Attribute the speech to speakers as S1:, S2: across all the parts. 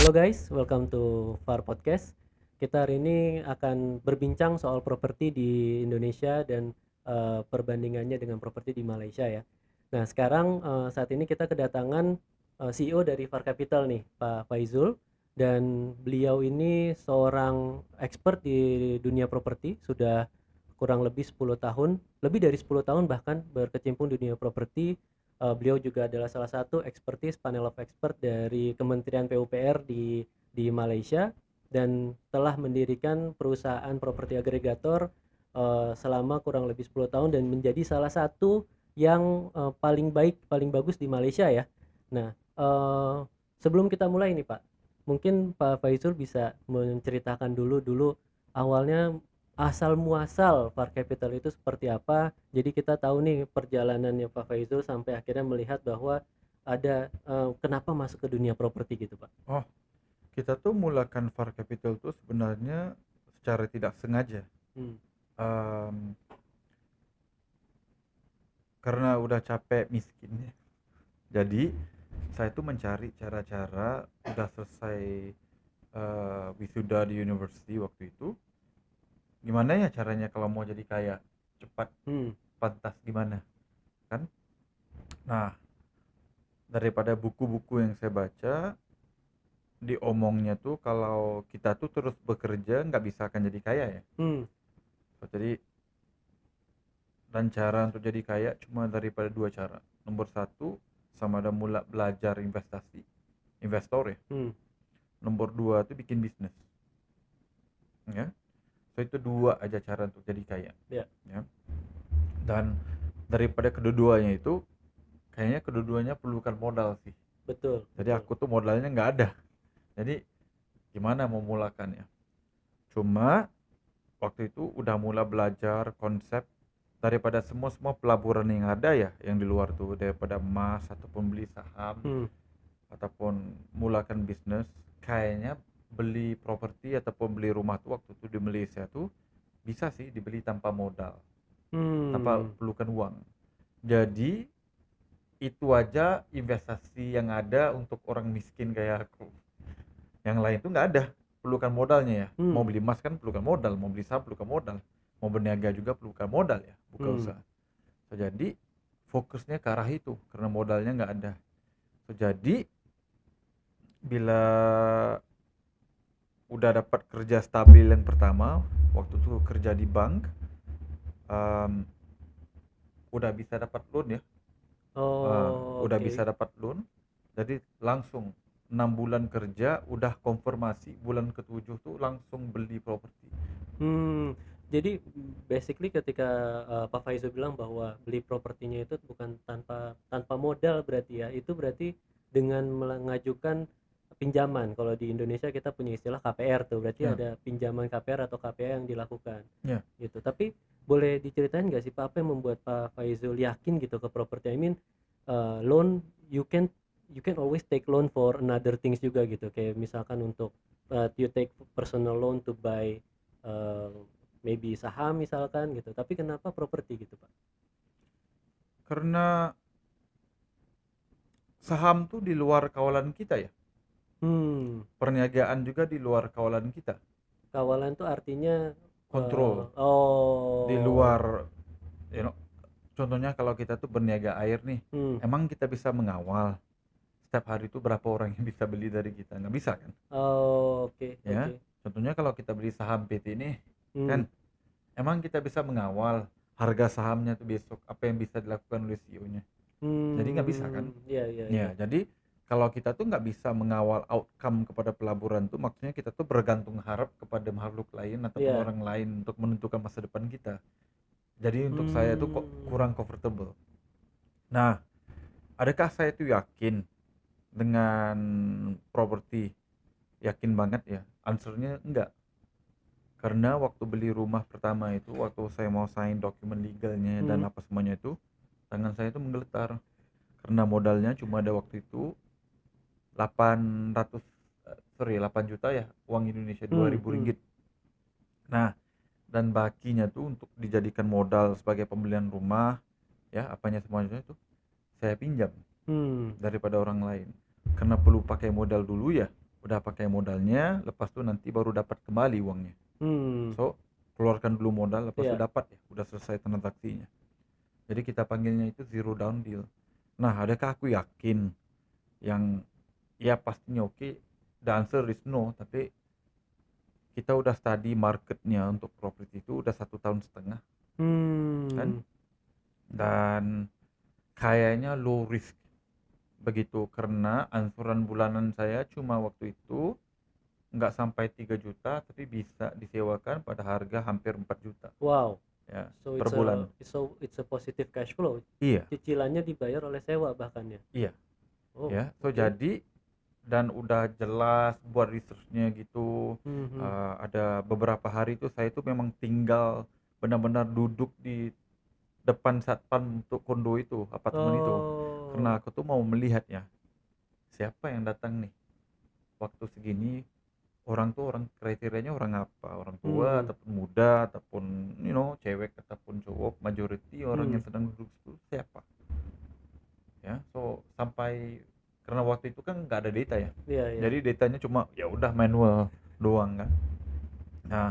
S1: Halo guys, welcome to VAR Podcast. Kita hari ini akan berbincang soal properti di Indonesia dan perbandingannya dengan properti di Malaysia ya. Nah sekarang saat ini kita kedatangan CEO dari VAR Capital nih, Pak Faizul. Dan beliau ini seorang expert di dunia properti, sudah kurang lebih 10 tahun, lebih dari 10 tahun bahkan berkecimpung di dunia properti. Beliau juga adalah salah satu expertise panel of expert dari Kementerian PUPR di Malaysia dan telah mendirikan perusahaan properti agregator selama kurang lebih 10 tahun dan menjadi salah satu yang paling baik, paling bagus di Malaysia ya. Nah, sebelum kita mulai nih Pak, mungkin Pak Faizul bisa menceritakan dulu awalnya asal muasal VAR Capital itu seperti apa. Jadi kita tahu nih perjalanannya Pak Faizul sampai akhirnya melihat bahwa ada kenapa masuk ke dunia properti gitu Pak.
S2: Oh, kita tuh mulakan VAR Capital tuh sebenarnya secara tidak sengaja.
S1: Hmm.
S2: Em, karena udah capek miskin ya. Jadi saya tuh mencari cara-cara, udah selesai wisuda di university waktu itu. Gimana ya caranya kalau mau jadi kaya cepat,
S1: Hmm.
S2: pantas gimana kan? Nah, daripada buku-buku yang saya baca, diomongnya tuh kalau kita tuh terus bekerja nggak bisa akan jadi kaya ya.
S1: Hmm.
S2: Jadi dan cara untuk jadi kaya cuma daripada dua cara. Nomor satu, sama ada mula belajar investasi, investor ya.
S1: Hmm.
S2: Nomor dua itu bikin bisnis, ya. So itu dua aja cara untuk jadi kaya,
S1: Ya.
S2: ya. Dan daripada kedua-duanya itu, kayaknya kedua-duanya perlukan modal sih.
S1: Betul,
S2: Jadi
S1: betul.
S2: aku tuh modalnya nggak ada. Jadi gimana mau mulakannya? Cuma waktu itu udah mulai belajar konsep daripada semua pelaburan yang ada ya, yang di luar tuh, daripada emas ataupun beli saham
S1: Hmm.
S2: ataupun mulakan bisnis, kayaknya beli properti ataupun beli rumah tuh waktu itu di Malaysia tuh bisa sih dibeli tanpa modal, tanpa
S1: Hmm.
S2: perlukan uang. Jadi itu aja investasi yang ada untuk orang miskin kayak aku. Yang lain tuh nggak ada, perlukan modalnya ya. Mau
S1: Hmm.
S2: beli emas kan perlukan modal, mau beli saham perlukan modal, mau berniaga juga perlukan modal ya, buka
S1: Hmm.
S2: usaha. So, jadi fokusnya ke arah itu karena modalnya nggak ada. So, jadi bila udah dapat kerja stabil yang pertama, waktu itu kerja di bank, um, udah bisa dapat loan ya.
S1: Oh,
S2: Udah
S1: oke.
S2: bisa dapat loan, jadi langsung 6 bulan kerja udah konfirmasi, bulan ketujuh tuh langsung beli properti.
S1: Hmm, jadi basically ketika Pak Faizul bilang bahwa beli propertinya itu bukan tanpa tanpa modal berarti ya, itu berarti dengan mengajukan pinjaman. Kalau di Indonesia kita punya istilah KPR tuh, berarti
S2: Ya,
S1: ada pinjaman KPR atau KPA yang dilakukan
S2: ya.
S1: gitu. Tapi boleh diceritain nggak sih Pak apa yang membuat Pak Faizul yakin gitu ke properti? I mean loan you can always take loan for another things juga gitu. Kayak misalkan untuk you take personal loan to buy uh, maybe saham misalkan gitu, tapi kenapa properti gitu Pak?
S2: Karena saham tuh di luar kawalan kita ya.
S1: Hmm.
S2: Perniagaan juga di luar kawalan kita.
S1: Kawalan tuh artinya
S2: Kontrol di
S1: oh.
S2: luar, you know, contohnya kalau kita tuh berniaga air nih,
S1: Hmm.
S2: emang kita bisa mengawal setiap hari itu berapa orang yang bisa beli dari kita? Nggak bisa kan?
S1: Oh, oke,
S2: Ya,
S1: oke.
S2: contohnya kalau kita beli saham PT ini,
S1: Hmm.
S2: kan emang kita bisa mengawal harga sahamnya tuh besok apa yang bisa dilakukan oleh CEO-nya. Jadi nggak bisa kan?
S1: Hmm. Ya, ya,
S2: Ya,
S1: ya.
S2: jadi kalau kita tuh nggak bisa mengawal outcome kepada pelaburan tuh, maksudnya kita tuh bergantung harap kepada makhluk lain ataupun
S1: Ya.
S2: orang lain untuk menentukan masa depan kita. Jadi untuk saya tuh kok
S1: Hmm.
S2: kurang comfortable. Nah, adakah saya tuh yakin dengan properti? Yakin banget ya? Answernya enggak. Karena waktu beli rumah pertama itu, waktu saya mau sign dokumen legalnya dan
S1: Hmm.
S2: apa semuanya itu, tangan saya itu menggeletar. Karena modalnya cuma ada waktu itu 800 8 juta ya, uang Indonesia
S1: Hmm.
S2: 2000
S1: Hmm.
S2: ringgit. Nah, dan bakinya tuh untuk dijadikan modal sebagai pembelian rumah, ya apanya semuanya itu saya pinjam
S1: Hmm.
S2: daripada orang lain. Karena perlu pakai modal dulu ya. udah pakai modalnya, lepas itu nanti baru dapat kembali uangnya.
S1: Hmm.
S2: So keluarkan dulu modal, lepas itu
S1: Iya.
S2: dapat ya, udah selesai transaksinya. Jadi kita panggilnya itu zero down deal. Nah, adakah aku yakin yang ya pastinya oke? The answer is no, tapi kita udah study marketnya untuk properti itu udah 1,5 tahun kan,
S1: Hmm.
S2: dan kayaknya low risk begitu, karena angsuran bulanan saya cuma waktu itu nggak sampai 3 juta, tapi bisa disewakan pada harga hampir 4 juta
S1: Wow.
S2: ya
S1: So
S2: per bulan.
S1: it's a positive cash flow.
S2: Iya,
S1: Cicilannya dibayar oleh sewa bahkan ya.
S2: iya,
S1: Oh,
S2: ya. So
S1: oke.
S2: jadi dan udah jelas buat researchnya gitu.
S1: Mhm.
S2: Ada beberapa hari itu saya itu memang tinggal benar-benar duduk di depan satpam untuk kondo itu, apartemen itu, karena
S1: Oh.
S2: aku tuh mau melihat ya siapa yang datang nih waktu segini, orang tuh orang kriterianya orang apa, orang tua
S1: Hmm.
S2: ataupun muda ataupun cewek ataupun cowok, majority orang
S1: Hmm.
S2: yang sedang duduk itu siapa ya. So sampai karena waktu itu kan nggak ada data ya,
S1: Iya, iya.
S2: jadi datanya cuma ya udah manual doang kan. Nah,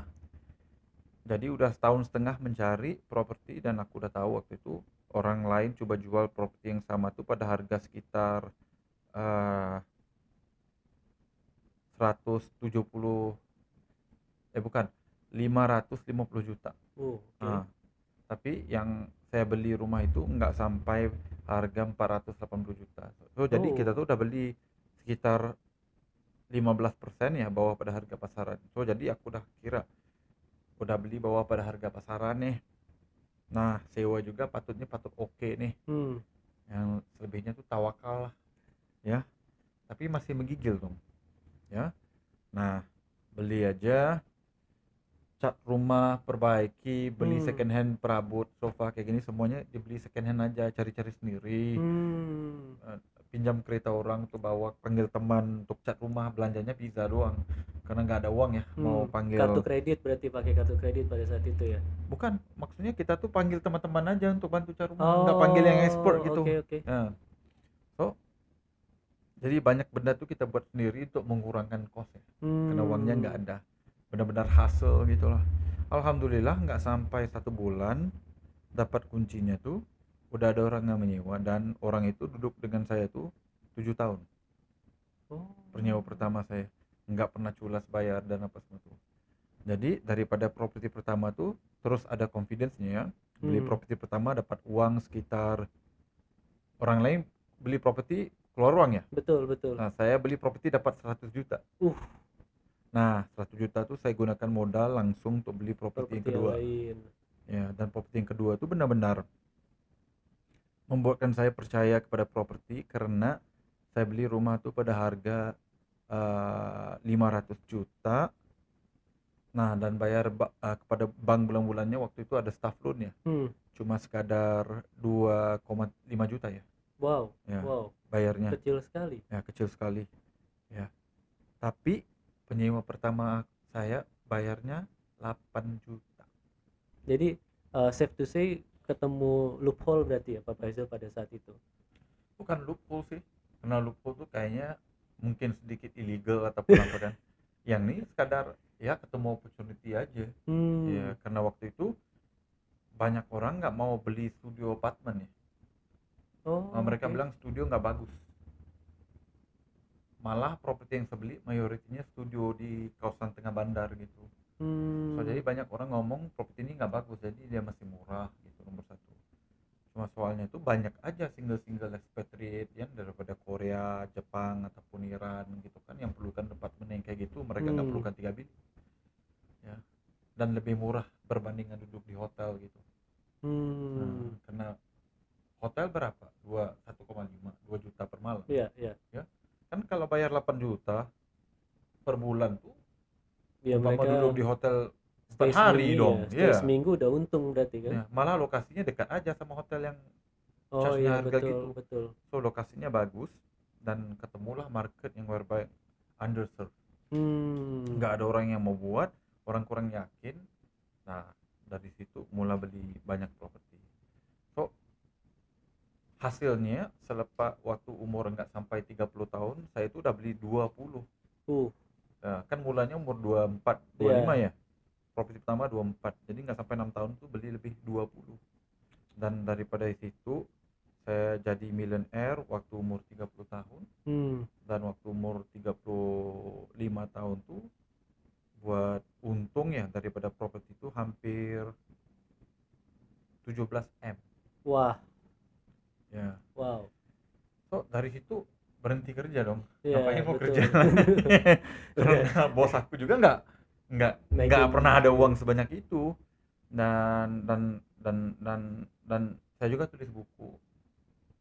S2: jadi udah setahun setengah mencari properti dan aku udah tahu waktu itu orang lain coba jual properti yang sama tuh pada harga sekitar eh 170, bukan, 550 juta.
S1: Oke.
S2: Nah, tapi yang saya beli rumah itu nggak sampai harga 480 juta. So jadi kita
S1: Oh.
S2: tuh udah beli sekitar 15% ya bawah pada harga pasaran. So jadi aku udah kira udah beli bawah pada harga pasaran nih. Nah, sewa juga patut oke nih.
S1: Hmm.
S2: Yang selebihnya tuh tawakal lah ya. Tapi masih menggigil dong ya. Nah, beli aja, cat rumah, perbaiki, beli
S1: Hmm.
S2: second hand, perabot, sofa kayak gini semuanya dibeli second hand aja, cari-cari sendiri.
S1: Hmm.
S2: Eh, Pinjam kereta orang tuh, bawa, panggil teman untuk cat rumah, belanjanya pizza doang karena nggak ada uang ya mau
S1: Kartu
S2: panggil.
S1: kredit berarti pakai kartu kredit pada saat itu ya.
S2: Bukan, maksudnya kita tuh panggil teman-teman aja untuk bantu cat rumah, nggak panggil yang expert
S1: Oh,
S2: gitu
S1: oke, oke.
S2: ya. So jadi banyak benda tuh kita buat sendiri untuk mengurangkan cost ya, karena uangnya nggak
S1: Hmm.
S2: ada, benar-benar hasil gitulah. Alhamdulillah nggak sampai 1 bulan dapat kuncinya tuh, udah ada orang yang menyewa dan orang itu duduk dengan saya tuh 7 tahun.
S1: Oh.
S2: Penyewa pertama saya nggak pernah culas bayar dan apa semua tuh. Jadi daripada properti pertama tuh terus ada confidence-nya ya, beli
S1: Hmm.
S2: properti pertama dapat uang sekitar, orang lain beli properti keluar uang ya.
S1: Betul, betul.
S2: Nah, saya beli properti dapat 100 juta.
S1: Uh,
S2: Nah, 100 juta tuh saya gunakan modal langsung untuk beli properti yang
S1: properti yang
S2: kedua.
S1: lain.
S2: Ya, dan properti yang kedua tuh benar-benar membuatkan saya percaya kepada properti, karena saya beli rumah tuh pada harga 500 juta. Nah, dan bayar kepada bank bulan-bulannya waktu itu ada staff loan ya.
S1: Hmm.
S2: Cuma sekadar 2,5 juta ya.
S1: Wow,
S2: Ya,
S1: wow.
S2: bayarnya.
S1: Kecil sekali.
S2: Ya, kecil sekali. Ya. Tapi penyewa pertama saya bayarnya 8 juta.
S1: Jadi safe to say ketemu loophole berarti ya Pak Faisal pada saat itu.
S2: Bukan loophole sih. Karena loophole tuh kayaknya mungkin sedikit illegal ataupun apa kan. Yang ini sekadar ya ketemu opportunity aja. Ya,
S1: Hmm.
S2: karena waktu itu banyak orang nggak mau beli studio apartemen ya.
S1: Oh,
S2: Mereka
S1: oke.
S2: bilang studio nggak bagus. Malah properti yang saya beli mayoritinya studio di kawasan tengah bandar gitu. So jadi
S1: Hmm.
S2: banyak orang ngomong properti ini nggak bagus, jadi dia masih murah gitu, nomor satu. Cuma soalnya itu banyak aja single-single expatriate yang daripada Korea, Jepang ataupun Iran gitu kan, yang perlukan apartemen yang kayak gitu, mereka nggak
S1: Hmm.
S2: perlukan 3 bilik ya, dan lebih murah berbandingan duduk di hotel gitu.
S1: Hmm.
S2: Karena hotel berapa? 1,5 2 juta per malam
S1: Iya, iya.
S2: ya. Kan kalau bayar 8 juta per bulan tuh,
S1: Ya
S2: umpama
S1: mereka
S2: duduk di hotel 4
S1: stay
S2: hari
S1: seminggu ya,
S2: dong
S1: stay
S2: ya.
S1: seminggu udah untung berarti kan.
S2: Ya, malah lokasinya dekat aja sama hotel yang
S1: Oh
S2: charge-nya
S1: iya,
S2: harga
S1: betul,
S2: gitu.
S1: betul.
S2: So lokasinya bagus dan ketemulah market yang whereby underserved.
S1: Hmm.
S2: Nggak ada orang yang mau buat, orang kurang yakin. Nah, dari situ mulai beli banyak properti. So hasilnya selepas waktu umur nggak sampai 30 tahun, saya itu udah beli 20
S1: Uh,
S2: Nah, kan mulanya umur 24, 25
S1: iya.
S2: ya. Properti pertama 24. Jadi nggak sampai 6 tahun tuh beli lebih 20. Dan daripada situ saya jadi milioner waktu umur 30 tahun,
S1: Hmm.
S2: dan waktu umur 35 tahun tuh buat untung ya daripada properti itu hampir 17 M
S1: Wah,
S2: ya.
S1: wow.
S2: So dari situ berhenti kerja dong.
S1: Iya,
S2: Ngapain mau kerja
S1: betul.
S2: lagi?
S1: Udah
S2: Karena bos aku juga nggak
S1: naikin
S2: pernah ada
S1: ini.
S2: uang sebanyak itu. Dan saya juga tulis buku,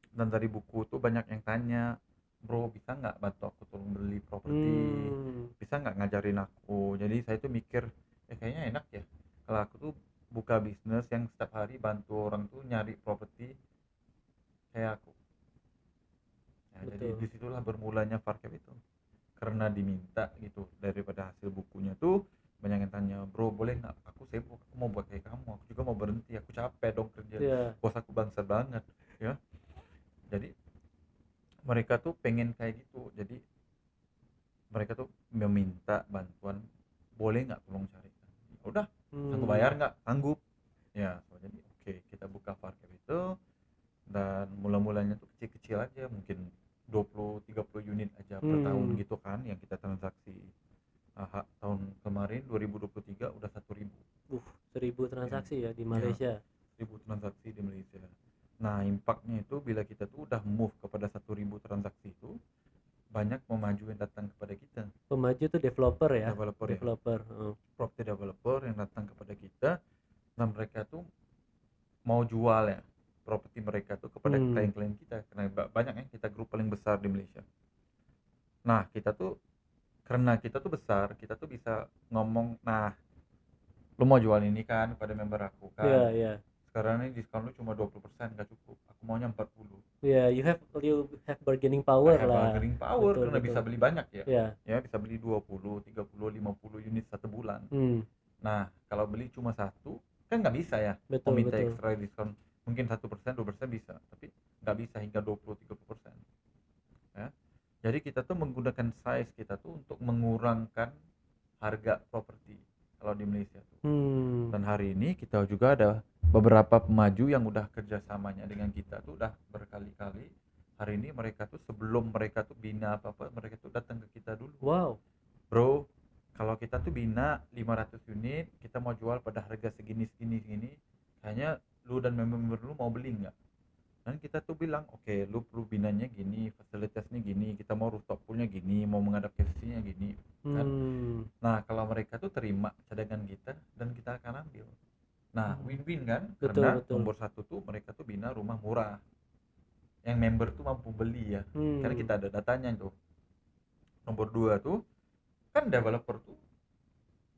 S2: dan dari buku tuh banyak yang tanya, bro bisa nggak bantu aku tolong beli properti,
S1: Hmm.
S2: bisa nggak ngajarin aku. Jadi saya tuh mikir kayaknya enak ya kalau aku tuh buka bisnis yang setiap hari bantu orang tuh nyari properti kayak aku. Nah, jadi
S1: Betul.
S2: disitulah bermulanya Farcap itu, karena diminta gitu. Daripada hasil bukunya tuh banyak yang tanya, bro boleh nggak, aku sibuk, aku mau buat kayak kamu, aku juga mau berhenti, aku capek dong kerja,
S1: Iya.
S2: bos aku bangsat banget ya. Jadi mereka tuh pengen kayak gitu. Jadi mereka tuh meminta bantuan, boleh nggak tolong carikan. Ya udah, sanggup
S1: Hmm.
S2: bayar nggak, sanggup ya. So, jadi oke, kita buka Farcap itu. Dan mula-mulanya tuh kecil-kecil aja, mungkin 20-30 unit aja per tahun
S1: Hmm.
S2: gitu kan yang kita transaksi. Tahun kemarin 2023 udah 1.000
S1: Uh, 1.000
S2: ini
S1: transaksi ya di
S2: ya,
S1: Malaysia.
S2: 1.000 transaksi di Malaysia. Nah impactnya itu bila kita tuh udah move kepada 1.000 transaksi itu, banyak pemaju yang datang kepada kita,
S1: Pemaju tuh developer ya,
S2: developer ya,
S1: developer. Oh.
S2: property developer yang datang kepada kita. Dan mereka tuh mau jual ya properti mereka tuh kepada
S1: Hmm.
S2: klien-klien kita, karena banyak ya, kita grup paling besar di Malaysia. Nah kita tuh, karena kita tuh besar, kita tuh bisa ngomong, nah lu mau jual ini kan pada member aku kan,
S1: Iya, iya.
S2: sekarang ini diskon lu cuma 20%, nggak cukup, aku maunya 40.
S1: Iya, you have bargaining
S2: I
S1: power
S2: have
S1: lah.
S2: bargaining power
S1: Betul,
S2: karena
S1: betul.
S2: bisa beli banyak ya.
S1: Iya.
S2: Ya bisa beli 20, 30, 50 unit satu bulan.
S1: Hmm.
S2: Nah kalau beli cuma satu kan nggak bisa ya, mau
S1: Betul,
S2: minta
S1: betul.
S2: ekstra diskon mungkin 1%, 2% bisa, tapi nggak bisa hingga 20-30% ya. Jadi kita tuh menggunakan size kita tuh untuk mengurangkan harga properti kalau di Malaysia tuh.
S1: Hmm.
S2: Dan hari ini kita juga ada beberapa pemaju yang udah kerjasamanya dengan kita tuh udah berkali-kali. Hari ini mereka tuh sebelum mereka tuh bina apa-apa, mereka tuh datang ke kita dulu,
S1: Wow.
S2: bro kalau kita tuh bina 500 unit, kita mau jual pada harga segini segini segini, kayaknya lu dan member lu mau beli nggak. Dan kita tuh bilang oke, lu perlu binanya gini, fasilitasnya gini, kita mau rooftop poolnya gini, mau menghadap ke sisinya gini kan.
S1: Hmm.
S2: Nah kalau mereka tuh terima cadangan kita dan kita akan ambil. Nah win-win kan,
S1: Betul,
S2: karena
S1: betul.
S2: nomor satu tuh mereka tuh bina rumah murah yang member tuh mampu beli ya, karena
S1: Hmm.
S2: kita ada datanya tuh. Nomor dua tuh kan developer tuh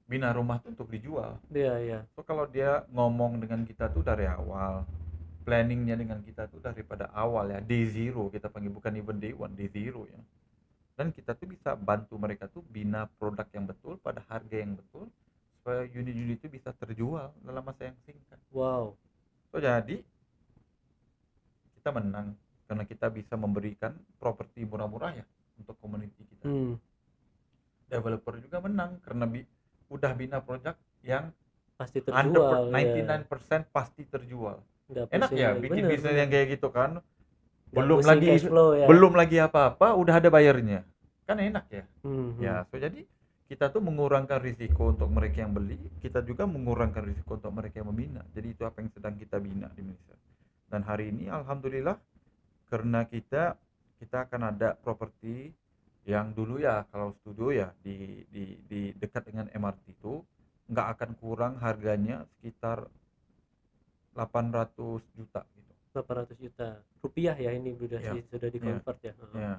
S2: bina rumah tuh untuk dijual.
S1: Iya, iya.
S2: So kalau dia ngomong dengan kita tuh dari awal, planningnya dengan kita tuh daripada awal ya, day zero kita panggil, bukan even day one, day zero ya. Dan kita tuh bisa bantu mereka tuh bina produk yang betul pada harga yang betul, supaya unit-unit itu bisa terjual dalam masa yang singkat.
S1: Wow.
S2: So jadi kita menang karena kita bisa memberikan properti murah-murah ya untuk community kita.
S1: Hmm.
S2: Developer juga menang karena udah bina produk yang
S1: Pasti
S2: 100
S1: terjual ya.
S2: 99% pasti terjual.
S1: Nggak
S2: Enak
S1: pusing
S2: ya
S1: lagi.
S2: bikin
S1: Bener,
S2: bisnis
S1: bener.
S2: yang kayak gitu kan.
S1: Nggak
S2: belum
S1: pusing
S2: lagi
S1: cash flow ya.
S2: belum lagi apa-apa udah ada bayarnya, kan enak ya.
S1: Hmm.
S2: Ya
S1: Hmm.
S2: so jadi kita tuh mengurangkan risiko untuk mereka yang beli, kita juga mengurangkan risiko untuk mereka yang membina. Jadi itu apa yang sedang kita bina di Indonesia. Dan hari ini alhamdulillah, karena kita akan ada properti yang dulu ya, kalau studio ya di dekat dengan MRT itu nggak akan kurang harganya sekitar 800 juta gitu
S1: 800 juta rupiah ya, ini sudah
S2: ya.
S1: sudah di
S2: Ya,
S1: convert ya. Heeh.
S2: ya.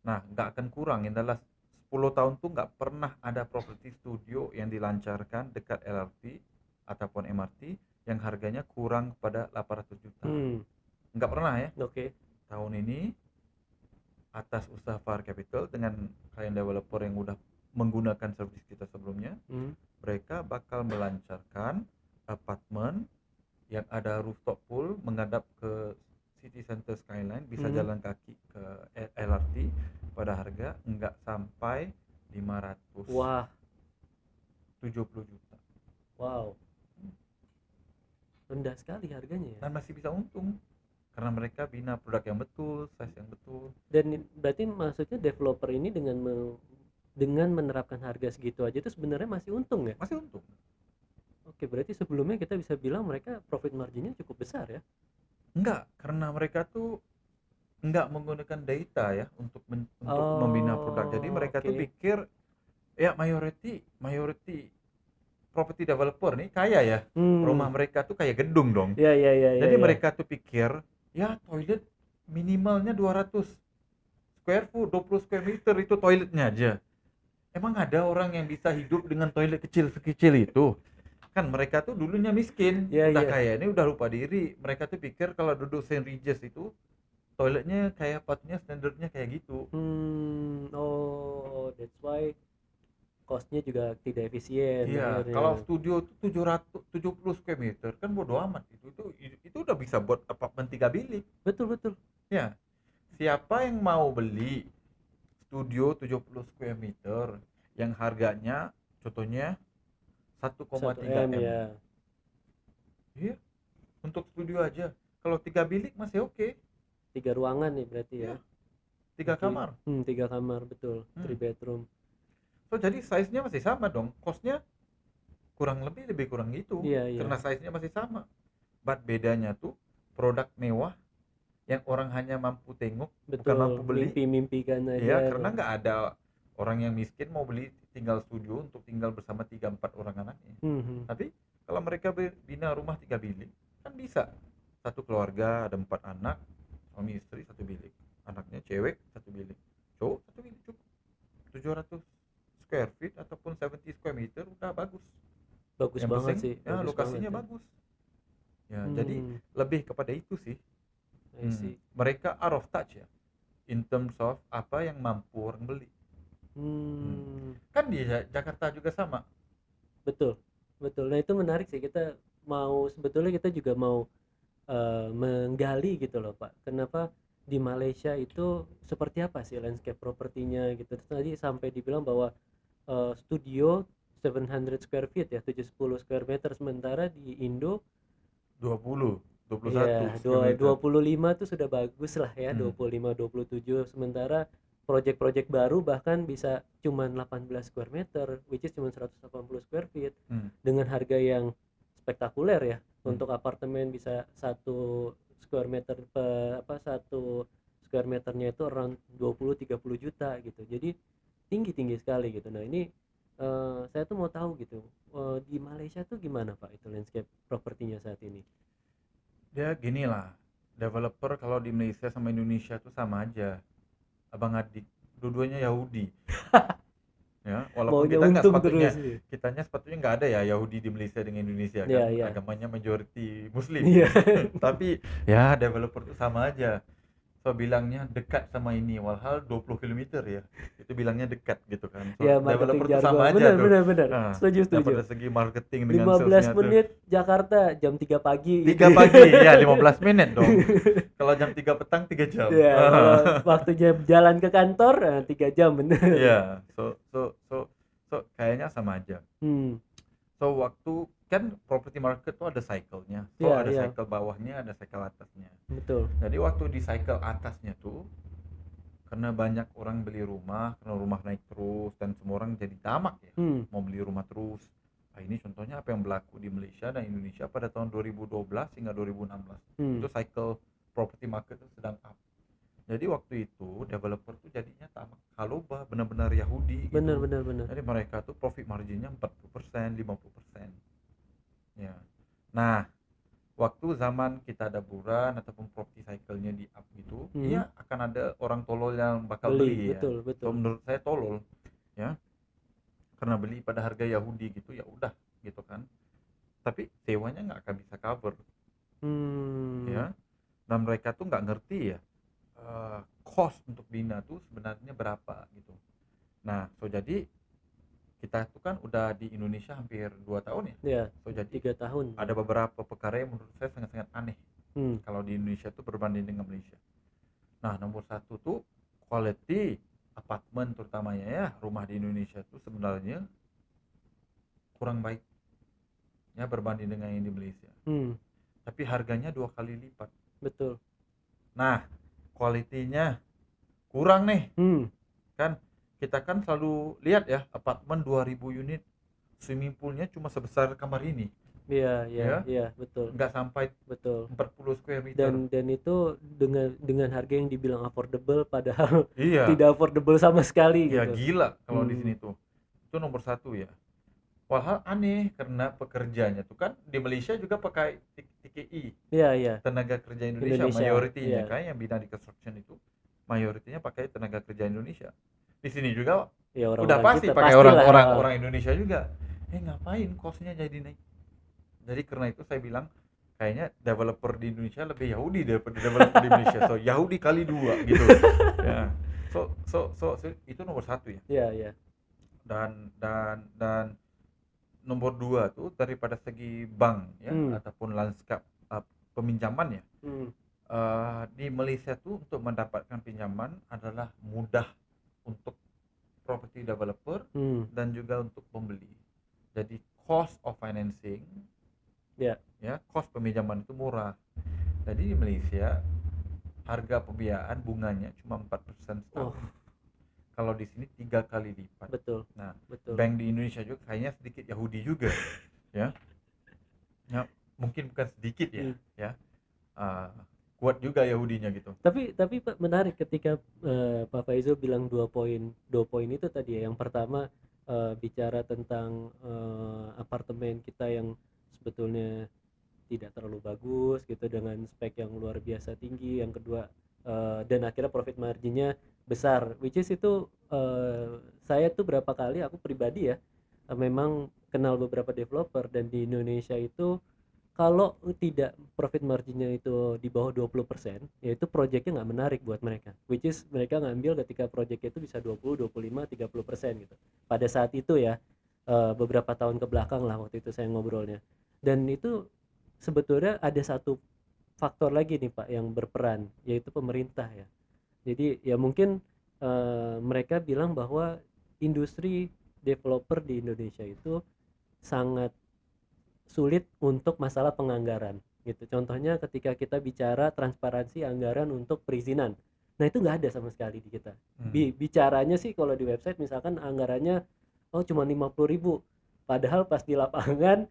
S2: Nah nggak akan kurang, in the last 10 tahun tuh nggak pernah ada properti studio yang dilancarkan dekat LRT ataupun MRT yang harganya kurang pada 800 juta.
S1: Hmm.
S2: Nggak pernah ya.
S1: Oke.
S2: Tahun ini atas usaha Far Capital dengan klien developer yang udah menggunakan service kita sebelumnya,
S1: Hmm.
S2: mereka bakal melancarkan apartemen yang ada rooftop pool menghadap ke city center skyline, bisa
S1: Hmm.
S2: jalan kaki ke LRT pada harga nggak sampai
S1: Wow, rendah sekali harganya ya.
S2: dan masih bisa untung karena mereka bina produk yang betul, size yang betul.
S1: Dan berarti maksudnya developer ini dengan menerapkan harga segitu aja itu sebenarnya masih untung ya?
S2: Masih untung.
S1: Oke, berarti sebelumnya kita bisa bilang mereka profit marginnya cukup besar ya?
S2: Enggak, karena mereka tuh enggak menggunakan data ya untuk membina produk. Jadi
S1: Oh,
S2: mereka tuh
S1: oke.
S2: pikir ya mayority property developer nih kaya ya. Rumah
S1: Hmm,
S2: mereka tuh kayak gedung dong.
S1: ya ya ya ya
S2: Jadi
S1: ya.
S2: mereka tuh pikir ya toilet minimalnya 200 square foot, 20 square meter itu toiletnya aja. Emang ada orang yang bisa hidup dengan toilet kecil sekecil itu? Kan mereka tuh dulunya miskin,
S1: Ya
S2: udah
S1: ya.
S2: kaya ini udah lupa diri. Mereka tuh pikir kalau duduk St. Regis itu toiletnya kayak patutnya standarnya kayak gitu.
S1: Oh, that's why cost-nya juga tidak efisien
S2: Iya,
S1: akhirnya.
S2: kalau studio itu 770 square meter kan bodo amat itu udah bisa buat apartemen 3 bilik.
S1: Betul betul.
S2: Ya, siapa yang mau beli studio 70 square meter yang harganya contohnya
S1: 1
S2: 1,3
S1: M
S2: M?
S1: ya.
S2: Iya, untuk studio aja. Kalau 3 bilik masih oke.
S1: 3 ruangan nih berarti ya.
S2: Iya, 3
S1: Berarti
S2: kamar.
S1: 3 kamar betul.
S2: Hmm.
S1: 3 bedroom.
S2: So jadi size-nya masih sama dong. Cost-nya kurang lebih kurang gitu.
S1: Iya iya.
S2: Karena size-nya masih sama. But bedanya tuh produk mewah yang orang hanya mampu tengok, bukan
S1: Betul.
S2: mampu beli.
S1: Mimpi-mimpikan aja.
S2: Ya, karena nggak ada orang yang miskin mau beli tinggal studio untuk tinggal bersama 3-4 orang anaknya.
S1: Hmm.
S2: Tapi kalau mereka bina rumah 3 bilik, kan bisa. Satu keluarga ada 4 anak, suami istri 1 bilik. Anaknya cewek 1 bilik. Cowok 1 bilik cukup. 700 square feet ataupun 70 square meter udah bagus.
S1: Bagus
S2: Yang
S1: banget
S2: penting
S1: sih,
S2: ya
S1: bagus banget
S2: lokasinya
S1: ya.
S2: bagus. Ya, jadi
S1: Hmm,
S2: lebih kepada itu sih.
S1: I see.
S2: Mereka out of touch ya in terms of apa yang mampu orang beli.
S1: Hmm,
S2: Kan di Jakarta juga sama.
S1: betul, betul. Nah itu menarik sih. Sebetulnya kita juga mau menggali gitu loh Pak. Kenapa di Malaysia itu seperti apa sih landscape propertinya gitu. Terus tadi sampai dibilang bahwa studio 700 square feet ya, 710 square meter, sementara di Indo
S2: 20,
S1: iya
S2: 21 square meter.
S1: 25 tuh sudah bagus lah ya,
S2: Hmm.
S1: 25 27, sementara project-project baru bahkan bisa cuman 18 square meter, which is cuman 180 square feet,
S2: Hmm.
S1: dengan harga yang spektakuler ya.
S2: Hmm.
S1: Untuk apartemen bisa square meter satu square meternya itu around 20-30 juta gitu. Jadi tinggi sekali gitu. Nah ini saya tuh mau tahu gitu, di Malaysia tuh gimana Pak itu landscape propertinya saat ini?
S2: Ya gini lah, developer kalau di Malaysia sama Indonesia tuh sama aja, abang adik, dua-duanya Yahudi. Ya, walaupun
S1: Maunya
S2: kita nggak
S1: untung terus
S2: sepatutnya,
S1: ya.
S2: kitanya sepatutnya nggak ada ya Yahudi di Malaysia dengan Indonesia
S1: Iya
S2: kan,
S1: iya.
S2: agamanya majority Muslim.
S1: Iya.
S2: Tapi ya developer tuh sama aja. So bilangnya dekat sama ini, walhal 20 kilometer ya. Itu bilangnya dekat gitu kan.
S1: Ya
S2: So
S1: marketing
S2: developer tuh
S1: jargon.
S2: sama aja
S1: Benar
S2: tuh.
S1: benar benar.
S2: Nah, yang
S1: Setuju.
S2: pada segi marketing dengan
S1: 15
S2: salesnya tuh.
S1: menit Jakarta jam 3 pagi gitu.
S2: 3 pagi, ya 15 menit dong. Kalau jam 3 petang 3 jam.
S1: Ya, kalau waktunya jalan ke kantor 3 jam bener.
S2: Iya, so kayaknya sama aja.
S1: Hmm.
S2: So waktu kan property market tuh ada cycle-nya. So
S1: Iya
S2: ada
S1: iya,
S2: cycle bawahnya, ada cycle atasnya.
S1: betul.
S2: Jadi waktu di cycle atasnya tuh karena banyak orang beli rumah, karena rumah naik terus dan semua orang jadi tamak ya,
S1: Hmm.
S2: mau beli rumah terus. Nah, ini contohnya apa yang berlaku di Malaysia dan Indonesia pada tahun 2012 hingga 2016.
S1: Hmm.
S2: Itu cycle property market itu sedang up. Jadi waktu itu developer tuh jadinya tamak kalubah, benar-benar Yahudi
S1: Benar
S2: gitu.
S1: benar benar.
S2: Jadi mereka tuh profit marginnya 40%, 50%. Ya. Nah, waktu zaman kita ada buran ataupun property cycle-nya di up gitu,
S1: Hmm.
S2: iya akan ada orang tolol yang bakal
S1: Beli,
S2: beli ya.
S1: betul
S2: So
S1: betul.
S2: menurut saya tolol ya, karena beli pada harga Yahudi gitu ya udah gitu kan. Tapi sewanya nggak akan bisa cover
S1: Hmm.
S2: ya. Dan mereka tuh nggak ngerti ya cost untuk bina tuh sebenarnya berapa gitu. Nah, so jadi kita tuh kan udah di Indonesia hampir 2 tahun ya.
S1: Ya,
S2: So jadi
S1: 3 tahun.
S2: ada beberapa perkara yang menurut saya sangat-sangat aneh
S1: Hmm.
S2: kalau di Indonesia tuh berbanding dengan Malaysia. Nah, nomor satu tuh quality apartemen terutamanya ya, rumah di Indonesia tuh sebenarnya kurang baik. ya berbanding dengan yang di Malaysia. Tapi harganya 2 kali lipat.
S1: Betul.
S2: Nah, kualitinya kurang nih. Kan kita kan selalu lihat ya, apartemen 2000 unit, swimming poolnya cuma sebesar kamar ini.
S1: Iya,
S2: Ya,
S1: betul.
S2: nggak sampai
S1: Betul.
S2: 40 square meter.
S1: Dan itu dengan harga yang dibilang affordable padahal
S2: Iya,
S1: tidak affordable sama sekali
S2: ya
S1: gitu.
S2: gila kalau di sini tuh. Itu nomor satu ya. Walhal aneh karena pekerjanya tuh kan di Malaysia juga pakai TKI.
S1: Iya.
S2: Tenaga kerja Indonesia,
S1: Indonesia,
S2: mayoritinya
S1: iya.
S2: kayak yang bidang di construction itu mayoritinya pakai tenaga kerja Indonesia. Di sini juga
S1: Ya
S2: udah
S1: orang-orang
S2: pasti
S1: kita
S2: pakai
S1: pastilah.
S2: orang Indonesia juga. Ngapain costnya jadi naik? Jadi karena itu saya bilang kayaknya developer di Indonesia lebih Yahudi daripada developer di Malaysia. So Yahudi kali 2 gitu. Ya. So itu nomor satu ya.
S1: Iya.
S2: Dan nomor 2 tuh daripada segi bank ya ataupun lanskap peminjaman ya. Di Malaysia tuh untuk mendapatkan pinjaman adalah mudah untuk property developer dan juga untuk pembeli. Jadi cost of financing ya cost peminjaman itu murah. Jadi di Malaysia harga pembiayaan bunganya cuma 4% setahun. Kalau di sini 3 kali lipat.
S1: Betul.
S2: Nah,
S1: betul.
S2: Bank di Indonesia juga kayaknya sedikit Yahudi juga ya. Mungkin bukan sedikit ya. Kuat juga Yahudinya gitu.
S1: Tapi Pak, menarik ketika Pak Faizul bilang dua poin itu tadi ya. Yang pertama bicara tentang apartemen kita yang sebetulnya tidak terlalu bagus gitu dengan spek yang luar biasa tinggi. Yang kedua dan akhirnya profit marginnya besar, which is itu saya tuh berapa kali aku pribadi ya memang kenal beberapa developer, dan di Indonesia itu kalau tidak profit marginnya itu di bawah 20%, yaitu proyeknya nggak menarik buat mereka, which is mereka ngambil ketika proyeknya itu bisa 20, 25, 30% gitu pada saat itu ya. Beberapa tahun ke belakang lah waktu itu saya ngobrolnya. Dan itu sebetulnya ada satu faktor lagi nih Pak yang berperan, yaitu pemerintah ya. Jadi ya mungkin mereka bilang bahwa industri developer di Indonesia itu sangat sulit untuk masalah penganggaran gitu. Contohnya ketika kita bicara transparansi anggaran untuk perizinan, nah itu nggak ada sama sekali di kita. Bicaranya sih kalau di website misalkan anggarannya cuma 50.000, padahal pas di lapangan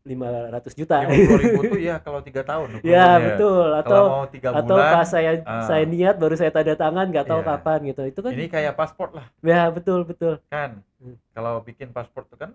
S1: 500 juta.
S2: 50.000 tuh ya kalau 3 tahun
S1: Ya betul.
S2: Kalau mau 3 bulan
S1: Pas saya niat baru saya tanda tangan, nggak tahu kapan gitu. Itu kan
S2: ini kayak paspor lah
S1: ya betul
S2: kan. Kalau bikin paspor tuh kan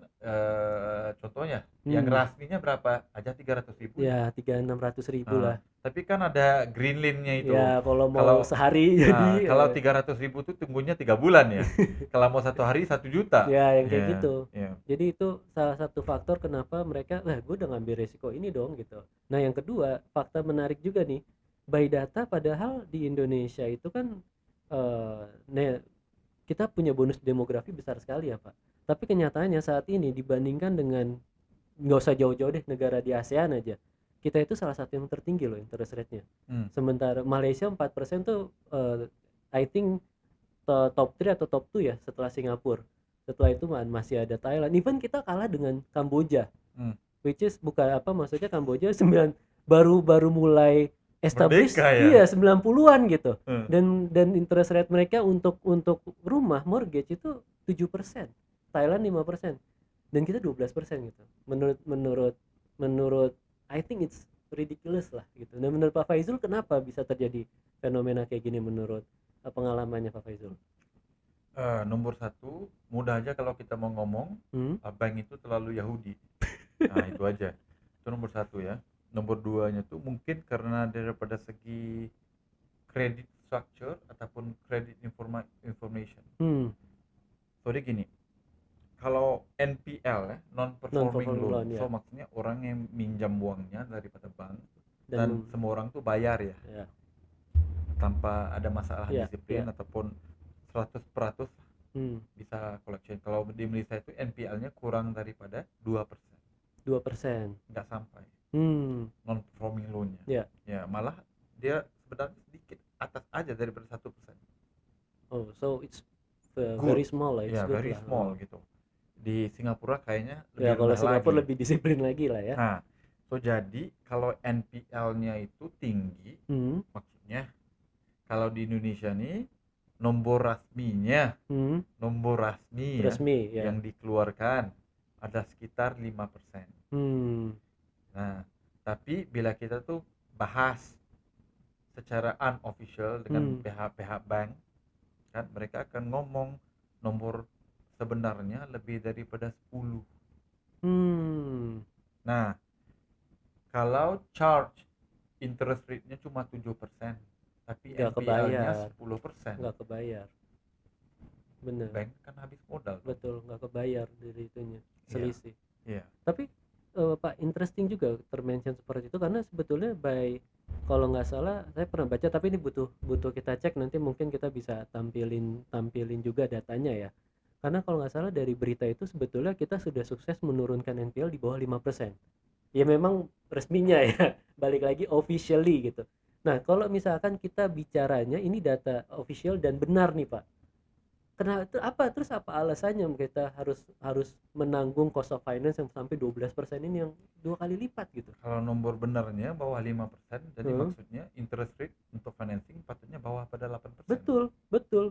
S2: contohnya yang rasminya berapa aja 300.000
S1: ya 300-600 ribu lah.
S2: Tapi kan ada green line-nya itu
S1: Ya kalau mau sehari jadi
S2: kalau 300.000 tuh tunggunya 3 bulan ya. Kalau mau 1 hari 1 juta
S1: ya yang kayak gitu.
S2: Yeah.
S1: Jadi itu salah satu faktor kenapa mereka gue udah ngambil resiko ini dong gitu. Nah yang kedua, fakta menarik juga nih, by data padahal di Indonesia itu kan kita punya bonus demografi besar sekali ya Pak. Tapi kenyataannya saat ini dibandingkan dengan, nggak usah jauh-jauh deh, negara di ASEAN aja, kita itu salah satu yang tertinggi loh interest rate-nya. Sementara Malaysia 4% tuh I think top 3 atau top 2 ya setelah Singapura. Setelah itu masih ada Thailand. Even kita kalah dengan Kamboja. Which is maksudnya Kamboja baru mulai establish
S2: ya?
S1: 90-an gitu. Dan interest rate mereka untuk rumah mortgage itu 7%. Thailand 5%. Dan kita 12% gitu. Menurut I think it's ridiculous lah gitu. Dan menurut Pak Faizul kenapa bisa terjadi fenomena kayak gini menurut pengalamannya Pak Faizul?
S2: Nomor 1 mudah aja kalau kita mau ngomong bank itu terlalu Yahudi. Nah itu aja, itu nomor 1 ya. Nomor 2 nya tuh mungkin karena daripada segi credit structure ataupun credit information. Jadi gini, kalau NPL ya, non-performing loan, so maksudnya orang yang minjam uangnya daripada bank dan semua orang tuh bayar ya. Tanpa ada masalah disiplin ataupun 100% bisa collection. Kalau di Malaysia itu NPL-nya kurang daripada 2%. Nggak sampai. Non-performing loan-nya. Ya, malah dia sebenarnya sedikit atas aja daripada 1%.
S1: So it's very small lah.
S2: Very small gitu. Di Singapura kayaknya
S1: Ya
S2: lebih
S1: kalau
S2: rendah
S1: Singapura
S2: lagi.
S1: lebih disiplin lagi lah ya.
S2: Nah, so jadi kalau NPL-nya itu tinggi,
S1: Hmm,
S2: maksudnya kalau di Indonesia nih nomor resminya,
S1: hmm,
S2: nomor resmi ya
S1: resmi ya.
S2: yang dikeluarkan ada sekitar 5%.
S1: Hmm,
S2: Nah, tapi bila kita tuh bahas secara unofficial dengan
S1: hmm,
S2: pihak-pihak bank, kan mereka akan ngomong nomor sebenarnya lebih daripada 10.
S1: hmm,
S2: Nah, kalau charge interest rate-nya cuma 7%, tapi
S1: nggak
S2: NPL-nya
S1: kebayar,
S2: 10%,
S1: nggak kebayar, bener,
S2: bank kan habis modal dong.
S1: betul nggak kebayar dari itunya,
S2: Iya,
S1: selisih.
S2: iya,
S1: Tapi Pak, interesting juga termention seperti itu karena sebetulnya kalau nggak salah saya pernah baca, tapi ini butuh butuh kita cek, nanti mungkin kita bisa tampilin tampilin juga datanya ya. Karena kalau nggak salah dari berita itu sebetulnya kita sudah sukses menurunkan NPL di bawah 5%. Ya memang resminya ya, balik lagi officially gitu. Nah, kalau misalkan kita bicaranya ini data official dan benar nih Pak. Terus apa alasannya kita harus harus menanggung cost of finance yang sampai 12% ini, yang 2 kali lipat gitu.
S2: kalau nomor benarnya bawah 5%, jadi
S1: Heeh.
S2: maksudnya interest rate untuk financing patutnya bawah pada 8%.
S1: Betul, betul.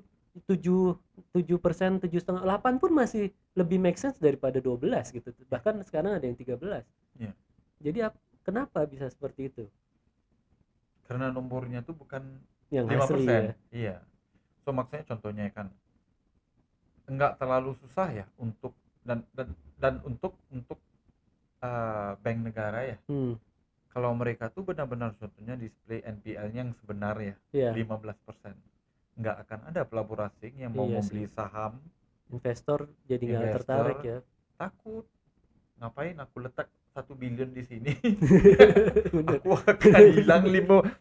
S1: 7 7%, 7,5, 8 pun masih lebih make sense daripada 12 gitu.
S2: Ya,
S1: Bahkan sekarang ada yang 13.
S2: ya,
S1: Jadi kenapa bisa seperti itu?
S2: karena nomornya tuh bukan
S1: Yang asli
S2: 5%.
S1: ya.
S2: Iya. So maksudnya contohnya kan enggak terlalu susah ya untuk dan untuk bank negara ya.
S1: Hmm,
S2: Kalau mereka tuh benar-benar contohnya display NPL-nya yang sebenar ya,
S1: ya,
S2: 15%. Nggak akan ada pelabur asing yang mau
S1: iya sih.
S2: membeli saham
S1: Investor jadi nggak tertarik
S2: investor,
S1: ya.
S2: takut ngapain aku letak 1 billion di sini.
S1: Bener.
S2: Aku akan hilang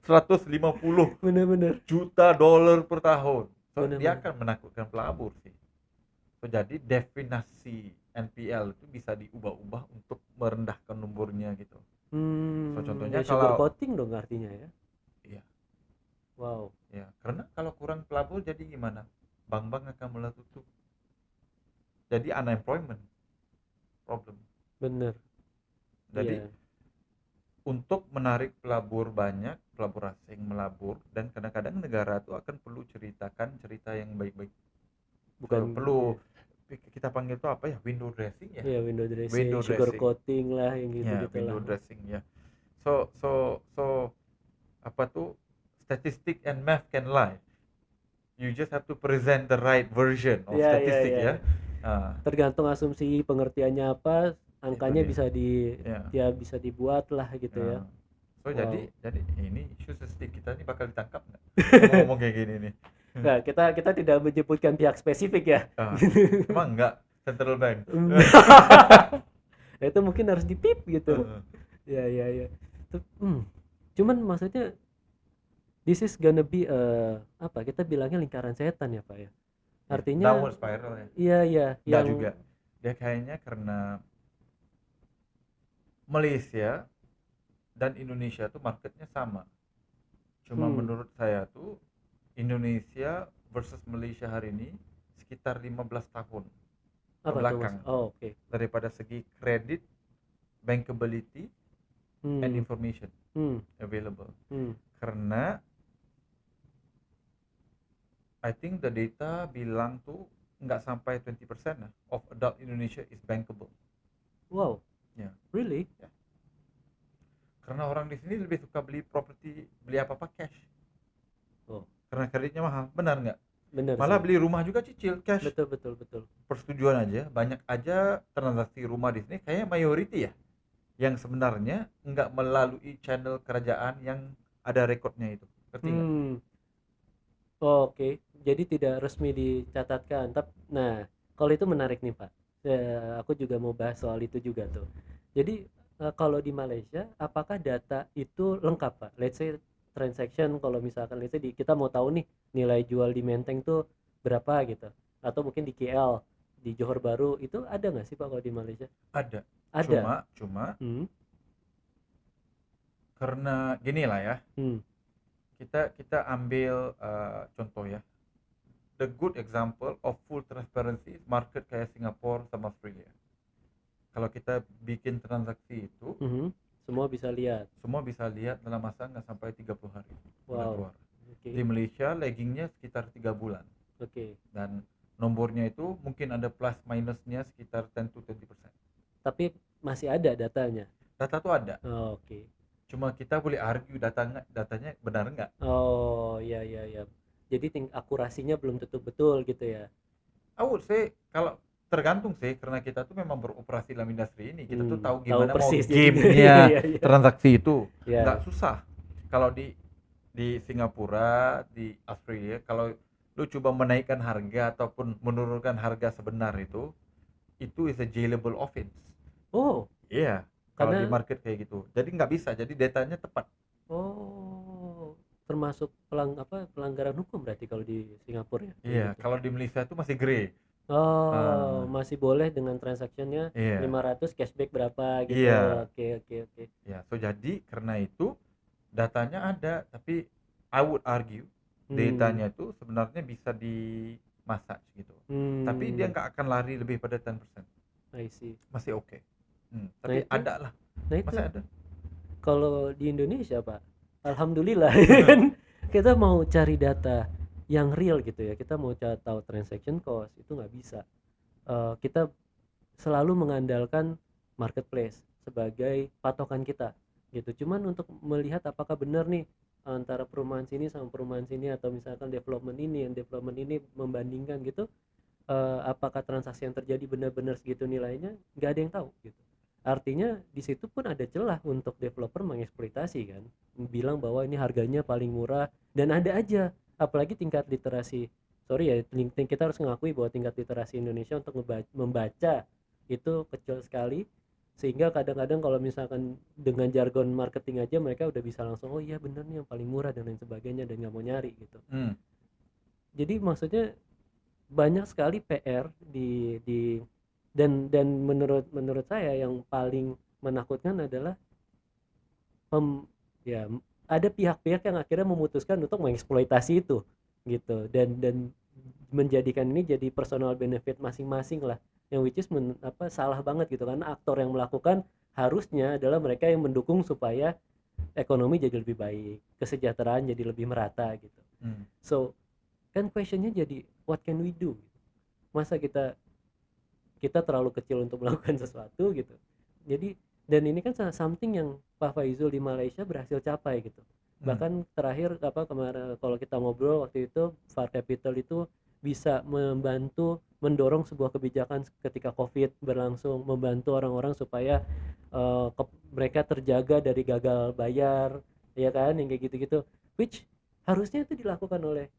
S2: 150
S1: Bener-bener.
S2: juta dolar per tahun. So, dia
S1: Bener-bener.
S2: akan menakutkan pelabur sih. So, jadi definisi NPL itu bisa diubah-ubah untuk merendahkan nomornya gitu. So
S1: Ya
S2: contohnya
S1: sugar
S2: kalau
S1: coating dong artinya ya.
S2: ya,
S1: Wow,
S2: ya karena kalau kurang pelabur jadi gimana? Bank-bank akan mulai tutup. Jadi unemployment problem.
S1: bener.
S2: Jadi
S1: Iya,
S2: untuk menarik pelabur banyak, pelabur asing melabur, dan kadang-kadang negara itu akan perlu ceritakan cerita yang baik-baik.
S1: bukan
S2: So, perlu
S1: ya,
S2: kita panggil itu apa ya? Window dressing ya.
S1: ya window dressing,
S2: Window
S1: sugar
S2: dressing.
S1: coating lah yang
S2: Ya,
S1: gitu-gitulah.
S2: window dressing ya. So apa tuh, statistic and math can lie. You just have to present the right version of
S1: Ya, ya,
S2: statistic
S1: ya.
S2: ya. Ah,
S1: Tergantung asumsi pengertiannya apa,
S2: itu
S1: angkanya
S2: dia. Ya.
S1: bisa dibuat lah gitu ya.
S2: Nah, so
S1: Wow.
S2: jadi ini isu statistik kita ini bakal ditangkap nggak? Ngomong-ngomong kayak gini nih.
S1: Nah, kita tidak menyebutkan pihak spesifik ya.
S2: Ah, emang enggak central bank.
S1: Nah, itu mungkin harus dipip gitu. Ya, ya, ya. Cuman maksudnya this is gonna be apa kita bilangnya lingkaran setan ya Pak ya.
S2: Ya,
S1: Artinya
S2: downward spiral ya.
S1: iya, iya,
S2: Enggak
S1: yang
S2: juga. Dia kayaknya karena Malaysia dan Indonesia tuh marketnya sama. Cuma
S1: hmm,
S2: menurut saya tuh Indonesia versus Malaysia hari ini sekitar 15 tahun ke
S1: apa tuh Mas?
S2: belakang
S1: Oh, oke.
S2: daripada segi kredit, bankability, and
S1: Hmm,
S2: information
S1: hmm,
S2: available.
S1: hmm.
S2: Karena I think the data bilang tuh nggak sampai 20% lah of adult Indonesia is bankable.
S1: Wow,
S2: Ya,
S1: really?
S2: ya. Karena orang di sini lebih suka beli properti, beli apa-apa cash.
S1: Oh,
S2: Karena kreditnya mahal, benar nggak?
S1: benar
S2: Malah
S1: sih.
S2: beli rumah juga cicil cash.
S1: Betul, betul, betul.
S2: Persetujuan aja, banyak aja transaksi rumah di sini kayaknya mayority ya, yang sebenarnya nggak melalui channel kerajaan yang ada rekodnya itu. Ngerti nggak?
S1: Hmm, oke. Jadi tidak resmi dicatatkan. Nah, kalau itu menarik nih Pak. Aku juga mau bahas soal itu juga tuh. Jadi kalau di Malaysia, apakah data itu lengkap Pak? Let's say transaction, kalau misalkan let's say kita mau tahu nih nilai jual di Menteng tuh berapa gitu, atau mungkin di KL, di Johor Bahru, itu ada nggak sih Pak kalau di Malaysia?
S2: Ada.
S1: Ada.
S2: Cuma
S1: Hmm,
S2: karena gini lah ya,
S1: hmm,
S2: kita kita ambil contoh ya, the good example of full transparency is market kayak Singapura sama Australia. Kalau kita bikin transaksi itu,
S1: Semua bisa lihat.
S2: semua bisa lihat dalam masa nggak sampai 30 hari udah
S1: Wow.
S2: keluar.
S1: Oke.
S2: Di Malaysia laggingnya sekitar 3 bulan.
S1: Oke.
S2: Dan nomornya itu mungkin ada plus minusnya sekitar 10 to 20%.
S1: Tapi masih ada datanya.
S2: Data tuh ada.
S1: Oh, oke.
S2: Cuma kita boleh argue datanya benar nggak.
S1: Oh, iya. Jadi akurasinya belum tentu betul gitu ya.
S2: I would say kalau tergantung sih, karena kita tuh memang beroperasi dalam industri ini, kita tuh tahu
S1: Tahu
S2: gimana mau
S1: persis
S2: gamenya
S1: iya.
S2: transaksi itu.
S1: Iya.
S2: Nggak susah. Kalau di Singapura, di Australia, kalau lu coba menaikkan harga ataupun menurunkan harga sebenar itu is a jailable offense.
S1: Oh,
S2: Iya, kalau di
S1: karena
S2: market kayak gitu. Jadi nggak bisa, jadi datanya tepat.
S1: oh, termasuk pelanggaran hukum berarti kalau di Singapura ya kayak
S2: Iya,
S1: gitu.
S2: kalau di Malaysia itu masih grey.
S1: Oh, masih boleh dengan transaksinya
S2: Iya,
S1: 500 cashback berapa gitu.
S2: iya,
S1: Oke.
S2: ya. So jadi karena itu datanya ada, tapi I would argue datanya itu sebenarnya bisa di massage gitu. Tapi dia nggak akan lari lebih pada 10%.
S1: I see.
S2: Masih oke. Tapi
S1: itu-
S2: ada lah,
S1: Nah itu
S2: masih ada.
S1: kalau di Indonesia Pak, alhamdulillah kan kita mau cari data yang real gitu ya, kita mau tahu transaction cost itu nggak bisa. Kita selalu mengandalkan marketplace sebagai patokan kita gitu. Cuman untuk melihat apakah benar nih antara perumahan sini sama perumahan sini, atau misalkan development ini membandingkan gitu, apakah transaksi yang terjadi benar-benar segitu nilainya, nggak ada yang tahu gitu. Artinya di situ pun ada celah untuk developer mengeksploitasi kan, bilang bahwa ini harganya paling murah, dan ada aja, apalagi tingkat literasi, sorry ya, kita harus mengakui bahwa tingkat literasi Indonesia untuk membaca itu kecil sekali, sehingga kadang-kadang kalau misalkan dengan jargon marketing aja mereka udah bisa langsung, oh iya bener nih yang paling murah dan lain sebagainya, dan nggak mau nyari gitu. Jadi maksudnya banyak sekali PR dan menurut saya yang paling menakutkan adalah ya ada pihak-pihak yang akhirnya memutuskan untuk mengeksploitasi itu gitu, dan menjadikan ini jadi personal benefit masing-masing lah, yang which is salah banget gitu, karena aktor yang melakukan harusnya adalah mereka yang mendukung supaya ekonomi jadi lebih baik, kesejahteraan jadi lebih merata gitu. So kan questionnya jadi what can we do, masa kita terlalu kecil untuk melakukan sesuatu gitu. Jadi dan ini kan something yang Pak Faizul di Malaysia berhasil capai gitu. Bahkan terakhir kemarin kalau kita ngobrol waktu itu, VAR Capital itu bisa membantu mendorong sebuah kebijakan ketika Covid berlangsung, membantu orang-orang supaya mereka terjaga dari gagal bayar, ya kan, yang kayak gitu-gitu, which harusnya itu dilakukan oleh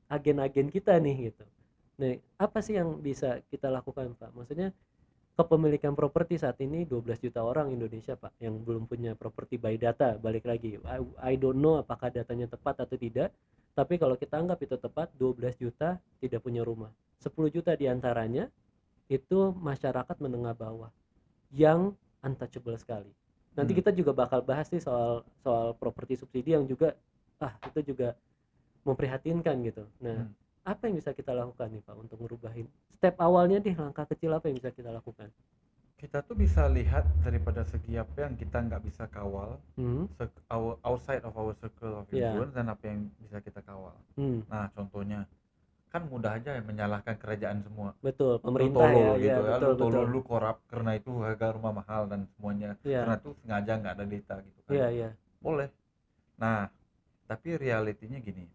S1: agen-agen kita nih gitu. Nah, apa sih yang bisa kita lakukan Pak? Maksudnya kepemilikan properti saat ini 12 juta orang Indonesia Pak yang belum punya properti by data. Balik lagi, I don't know apakah datanya tepat atau tidak, tapi kalau kita anggap itu tepat, 12 juta tidak punya rumah. 10 juta diantaranya itu masyarakat menengah bawah yang untouchable sekali. Nanti kita juga bakal bahas sih soal properti subsidi yang juga itu juga memprihatinkan gitu. Nah, apa yang bisa kita lakukan nih Pak untuk merubahin step awalnya deh, langkah kecil apa yang bisa kita lakukan?
S2: Kita tuh bisa lihat daripada segi apa yang kita nggak bisa kawal, outside of our circle of influence, dan apa yang bisa kita kawal. Nah contohnya kan mudah aja menyalahkan kerajaan semua.
S1: Betul, pemerintah
S2: lu
S1: ya,
S2: gitu,
S1: betul.
S2: lu korup karena itu harga rumah mahal dan semuanya, karena itu sengaja nggak ada data gitu kan. Boleh. Nah tapi realitinya gini,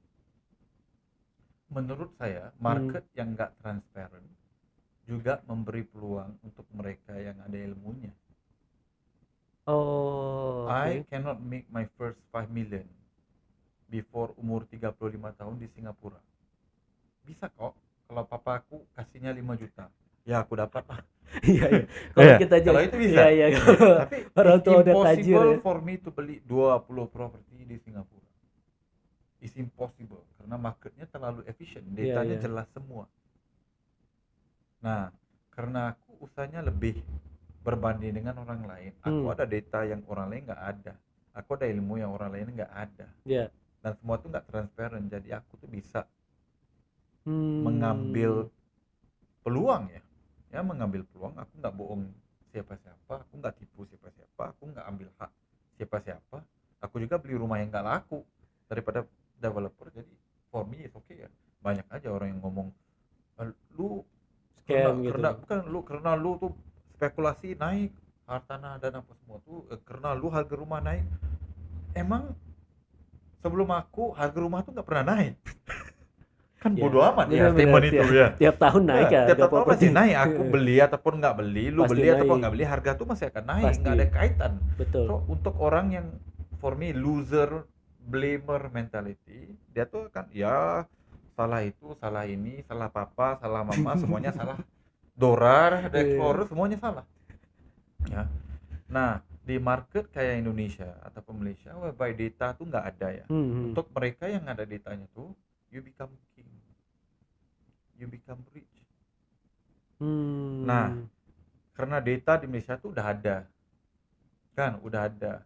S2: menurut saya market yang nggak transparan juga memberi peluang untuk mereka yang ada ilmunya. I cannot make my first 5 million before umur 35 tahun di Singapura. Bisa kok kalau papaku kasihnya 5 juta, ya aku dapat lah.
S1: Iya. Kalau kita
S2: kalau itu bisa. Tapi
S1: orang tua udah tajir,
S2: impossible for me to beli 20 properti di Singapura. It's impossible karena marketnya terlalu efisien, datanya jelas semua. Nah, karena aku usahanya lebih berbanding dengan orang lain, aku ada data yang orang lain nggak ada, aku ada ilmu yang orang lain nggak ada, dan semua tuh nggak transparan, jadi aku tuh bisa mengambil peluang ya mengambil peluang. Aku nggak bohong siapa-siapa, aku nggak tipu siapa-siapa, aku nggak ambil hak siapa-siapa. Aku juga beli rumah yang nggak laku daripada developer. Jadi for me it's okay ya. Banyak aja orang yang ngomong, lu
S1: Scam gitu.
S2: karena lu tuh spekulasi naik harta tanah dan apa semua tuh, karena lu harga rumah naik. Emang sebelum aku harga rumah tuh nggak pernah naik. Kan
S1: Ya,
S2: bodo amat ya
S1: benar-benar
S2: statement itu ya.
S1: tiap tahun naik ya
S2: Tiap
S1: harga
S2: tahun masih
S1: properti.
S2: naik. Aku beli ataupun nggak beli, lu
S1: Pasti
S2: beli ataupun
S1: naik,
S2: nggak beli, harga tuh masih akan naik, nggak
S1: pasti.
S2: ada kaitan.
S1: Betul.
S2: So untuk orang yang for me loser, blamer mentality, dia tuh kan ya salah itu, salah ini, salah papa, salah mama, semuanya salah. Dorar, The
S1: Iya.
S2: Explorer, semuanya salah. Ya. Nah, di market kayak Indonesia ataupun Malaysia, whereby data tuh nggak ada ya.
S1: Hmm.
S2: Untuk mereka yang ada datanya tuh, you become king, you become rich. Nah,
S1: Hmm.
S2: karena data di Malaysia tuh udah ada, kan, udah ada.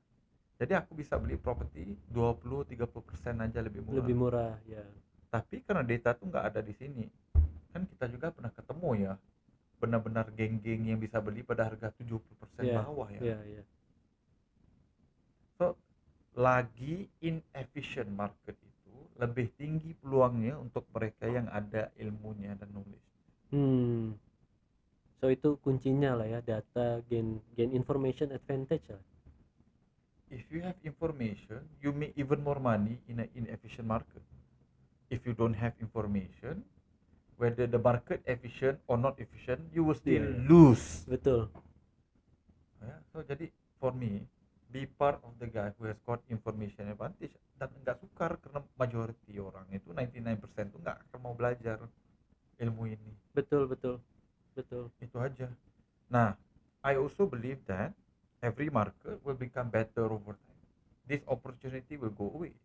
S2: Jadi aku bisa beli properti 20-30% aja lebih murah.
S1: Lebih murah ya.
S2: Tapi karena data tuh nggak ada di sini, kan kita juga pernah ketemu ya, benar-benar geng-geng yang bisa beli pada harga 70%
S1: Ya,
S2: bawah ya.
S1: ya, ya.
S2: So, lagi inefficient market itu lebih tinggi peluangnya untuk mereka yang ada ilmunya dan knowledge.
S1: So itu kuncinya lah ya, data, gain information advantage lah.
S2: If you have information, you make even more money in an inefficient market. If you don't have information, whether the market efficient or not efficient, you will still
S1: Iya,
S2: lose.
S1: betul.
S2: Ya, so jadi for me, be part of the guy who has got information advantage, dan nggak sukar karena majority orang itu 99% tuh nggak akan mau belajar ilmu ini.
S1: Betul, betul, betul.
S2: Itu aja. Nah, I also believe that every market will become better over time. This opportunity will go away.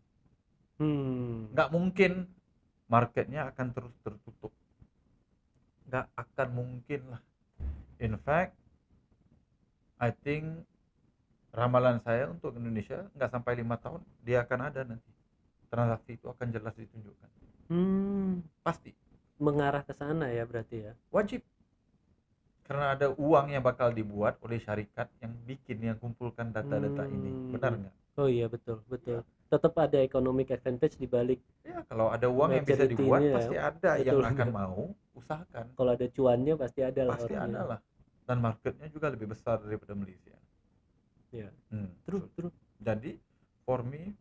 S2: Nggak mungkin marketnya akan terus tertutup. Nggak akan mungkin lah. In fact, I think ramalan saya untuk Indonesia nggak sampai 5 tahun dia akan ada nanti. Transaksi itu akan jelas ditunjukkan. Pasti.
S1: Mengarah ke sana ya berarti ya.
S2: Wajib. Karena ada uang yang bakal dibuat oleh syarikat yang bikin, yang kumpulkan data-data ini. Benar nggak?
S1: Oh iya, betul, betul.
S2: Ya.
S1: Tetap ada economic advantage di balik.
S2: Ya, kalau ada uang yang bisa
S1: Maturity
S2: dibuat,
S1: ini ya,
S2: pasti ada yang
S1: betul.
S2: akan mau usahakan.
S1: Kalau ada cuannya pasti ada lah
S2: Pasti
S1: orangnya.
S2: ada lah. Dan marketnya juga lebih besar daripada Malaysia.
S1: Ya. True.
S2: Jadi, for me,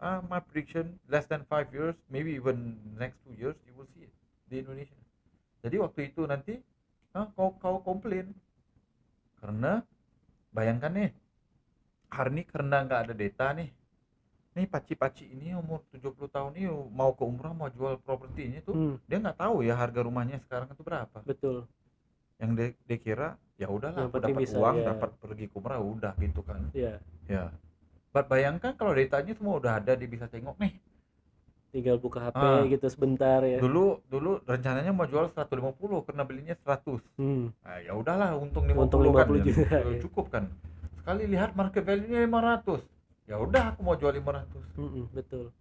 S2: my prediction less than 5 years, maybe even next 2 years, you will see it di Indonesia. Jadi waktu itu nanti, kau komplain. Karena, bayangkan nih, hari ini karena nggak ada data nih, paci-paci ini umur 70 tahun ini mau ke umrah, mau jual propertinya tuh, dia nggak tahu ya harga rumahnya sekarang itu berapa.
S1: Betul.
S2: Yang dia kira ya udahlah,
S1: Yang
S2: aku
S1: penting
S2: dapat
S1: bisa
S2: uang,
S1: ya.
S2: dapat pergi ke umrah, udah gitu kan.
S1: Iya.
S2: Ya. Bayangkan kalau datanya semua udah ada, dia bisa tengok nih.
S1: Tinggal buka HP gitu sebentar ya.
S2: Dulu rencananya mau jual 150 karena belinya 100. Nah, ya udahlah, untung 50 kan,
S1: 50 juga, ya.
S2: cukup kan. Sekali lihat market value-nya 500. Ya udah, aku mau jual 500.
S1: Betul.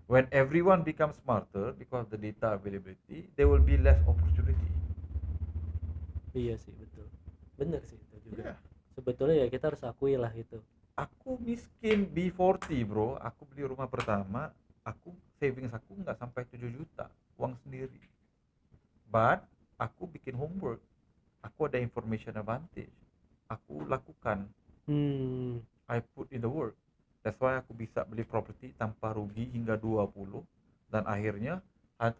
S2: When everyone becomes smarter because the data availability, there will be less opportunity.
S1: Iya sih, betul. Bener sih itu juga.
S2: Yeah.
S1: Sebetulnya ya kita harus akui lah itu.
S2: Aku miskin B40 bro, aku beli rumah pertama, aku savings aku nggak sampai 7 juta uang sendiri. But aku bikin homework, aku ada information advantage, aku lakukan. I put in the work. That's why aku bisa beli properti tanpa rugi hingga 20, dan akhirnya